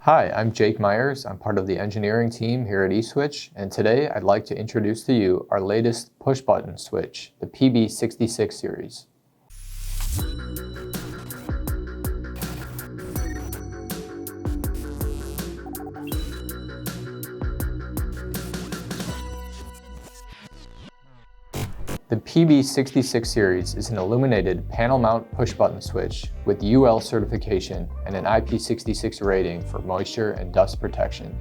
Hi, I'm Jake Myers. I'm part of the engineering team here at eSwitch, and today I'd like to introduce to you our latest push-button switch, the PB66 Series. The PB66 Series is an illuminated panel mount push-button switch with UL certification and an IP66 rating for moisture and dust protection.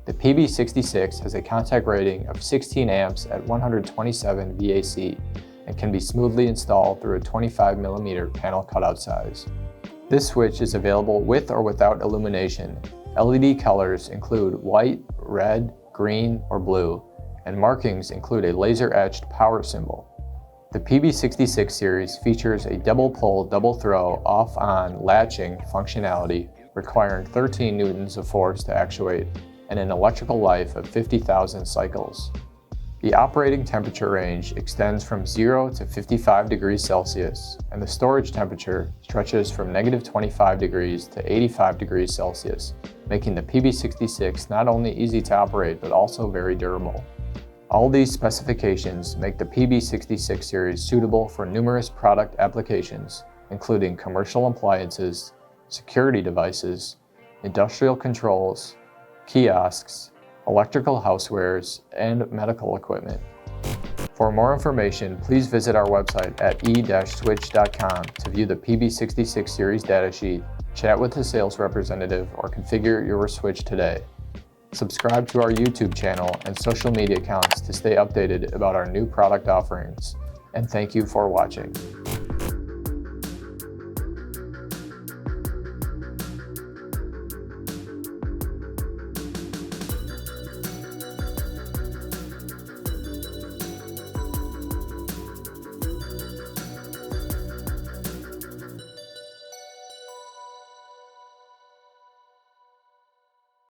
The PB66 has a contact rating of 16 amps at 127 VAC and can be smoothly installed through a 25mm panel cutout size. This switch is available with or without illumination. LED colors include white, red, green, or blue, and markings include a laser-etched power symbol. The PB66 series features a double pull, double throw, off-on latching functionality requiring 13 newtons of force to actuate and an electrical life of 50,000 cycles. The operating temperature range extends from 0 to 55 degrees Celsius, and the storage temperature stretches from -25 degrees to 85 degrees Celsius, making the PB66 not only easy to operate but also very durable. All these specifications make the PB66 series suitable for numerous product applications, including commercial appliances, security devices, industrial controls, kiosks, electrical housewares, and medical equipment. For more information, please visit our website at e-switch.com to view the PB66 series datasheet, chat with a sales representative, or configure your switch today. Subscribe to our YouTube channel and social media accounts to stay updated about our new product offerings. And thank you for watching.